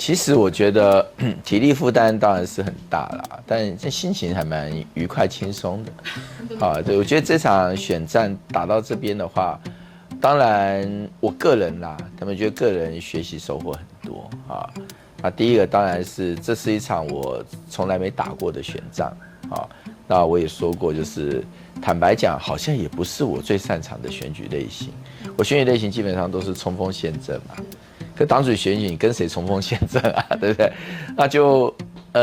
其实我觉得体力负担当然是很大啦，但这心情还蛮愉快轻松的。啊，对，我觉得这场选战打到这边的话，当然我个人啦，他们觉得个人学习收获很多啊。那第一个当然是这是一场我从来没打过的选战啊。那我也说过，就是坦白讲，好像也不是我最擅长的选举类型。我选举类型基本上都是冲锋陷阵嘛。可党主席选举，你跟谁冲锋陷阵啊？对不对？那就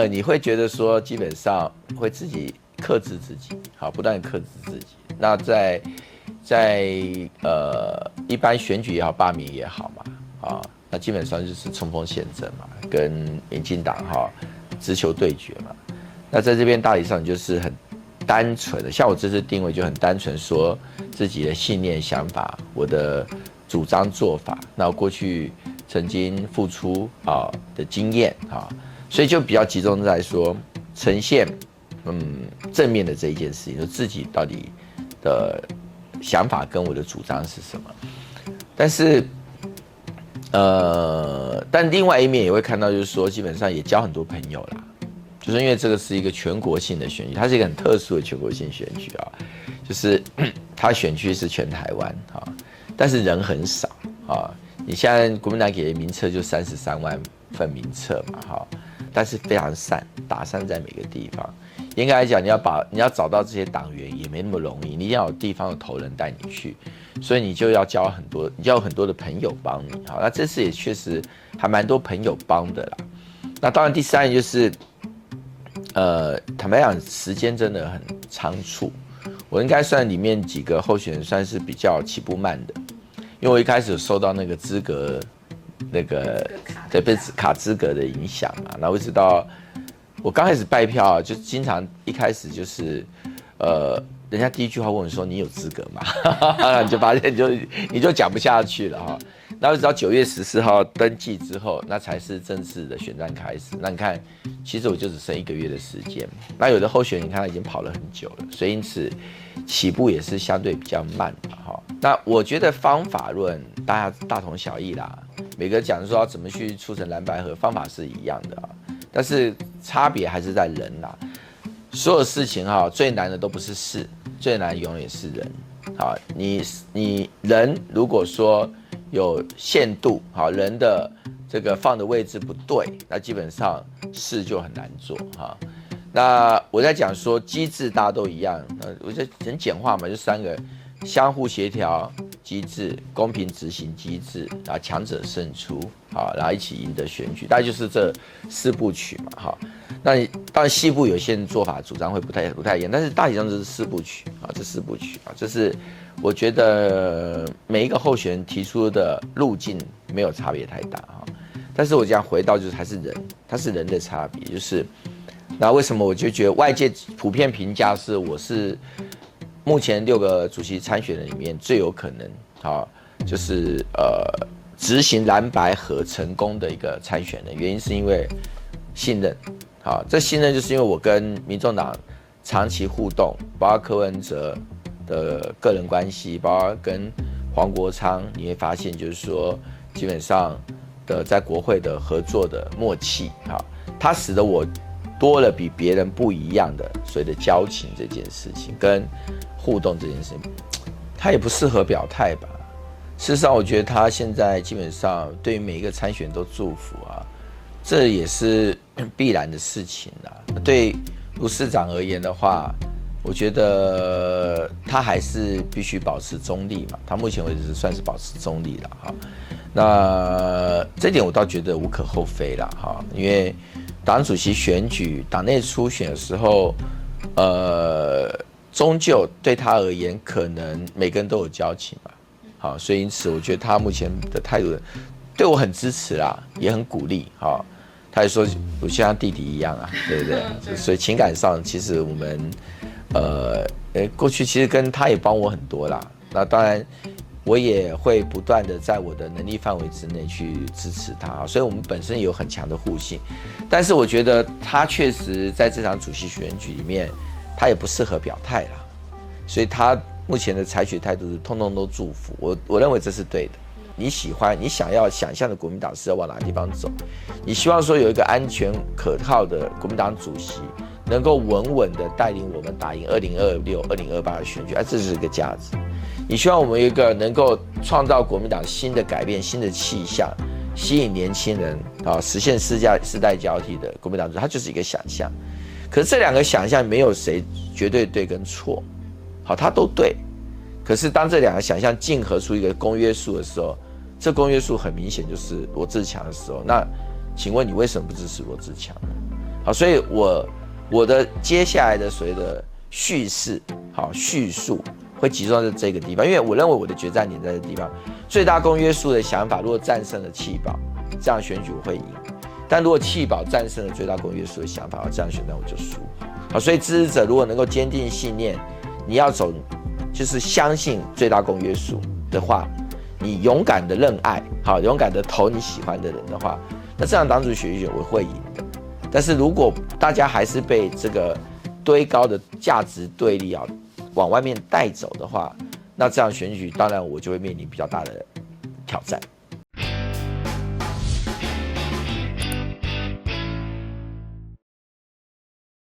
你会觉得说，基本上会自己克制自己，好，不断克制自己。那在一般选举也好，罢免也好嘛，啊，那基本上就是冲锋陷阵嘛，跟民进党直球对决嘛。那在这边大体上就是很单纯的，像我这次定位就很单纯，说自己的信念、想法，我的主张做法，那我过去曾经付出的经验所以就比较集中在说呈现正面的这一件事情，就自己到底的想法跟我的主张是什么。但是但另外一面也会看到，就是说基本上也交很多朋友啦，就是因为这个是一个全国性的选举，它是一个很特殊的全国性选举就是它选区是全台湾但是人很少你现在国民党给的名册就33万份名册嘛但是非常散，打散在每个地方。严格来讲，你要找到这些党员也没那么容易，你一定要有地方的头人带你去，所以你就要交很多的朋友帮你那这次也确实还蛮多朋友帮的啦。那当然第三就是坦白讲，时间真的很仓促。我应该算里面几个候选人算是比较起步慢的，因为我一开始有受到那个资格被卡资格的影响嘛，然后一直到我刚开始拜票就经常一开始就是人家第一句话问我说你有资格吗？你就发现你就讲不下去了然后直到9月14号登记之后，那才是正式的选战开始。那你看，其实我就只剩1个月的时间。那有的候选人你看他已经跑了很久了，所以因此起步也是相对比较慢的那我觉得方法论大家大同小异啦，每个讲说要怎么去促成蓝白合，方法是一样的但是差别还是在人啦。所有事情最难的都不是事，最难永远是人你人如果说有限度人的这个放的位置不对，那基本上事就很难做那我在讲说机制大家都一样，我觉得很简化嘛，就3个：相互协调机制、公平执行机制，然后强者胜出然后一起赢得选举，大概就是这4部曲嘛那当然细部有些人做法主张会不太一样，但是大体上就是4部曲这4部曲就是我觉得每一个候选人提出的路径没有差别太大但是我这样回到就是还是人，它是人的差别，就是那为什么我就觉得外界普遍评价是我是目前6个主席参选人里面最有可能就是执行蓝白合成功的一个参选人，原因是因为信任这信任就是因为我跟民众党长期互动，包括柯文哲的个人关系，包括跟黄国昌，你会发现就是说基本上的在国会的合作的默契它使得我多了比别人不一样的所谓的交情这件事情跟互动这件事情，他也不适合表态吧。事实上我觉得他现在基本上对于每一个参选都祝福这也是必然的事情对卢市长而言的话，我觉得他还是必须保持中立嘛，他目前为止算是保持中立了那这点我倒觉得无可厚非啦因为党主席选举党内初选的时候终究对他而言可能每个人都有交情嘛所以因此我觉得他目前的态度对我很支持啦，也很鼓励他也说我像他弟弟一样对不对？所以情感上其实我们过去其实跟他也帮我很多啦，那当然我也会不断的在我的能力范围之内去支持他所以我们本身有很强的互信。但是我觉得他确实在这场主席选举里面他也不适合表态啦，所以他目前的采取态度是通通都祝福我认为这是对的。你喜欢、你想要想象的国民党是要往哪个地方走？你希望说有一个安全可靠的国民党主席，能够稳稳的带领我们打赢2026、2028的选举，这是一个价值。你希望我们有一个能够创造国民党新的改变、新的气象，吸引年轻人实现世代交替的国民党主席，它就是一个想象。可是这两个想象没有谁绝对对跟错，它都对。可是当这两个想象竞合出一个公约数的时候，这公约数很明显就是罗智强的时候，那请问你为什么不支持罗智强呢？好，所以我的接下来的所谓的叙事，叙述会集中在这个地方，因为我认为我的决战点在这个地方。最大公约数的想法，如果战胜了弃保，这样选举我会赢；但如果弃保战胜了最大公约数的想法，这样选战我就输。好，所以支持者如果能够坚定信念，你要走就是相信最大公约数的话，你勇敢的认爱，勇敢的投你喜欢的人的话，那这样党主席选举我会赢的。但是如果大家还是被这个堆高的价值对立往外面带走的话，那这样选举当然我就会面临比较大的挑战。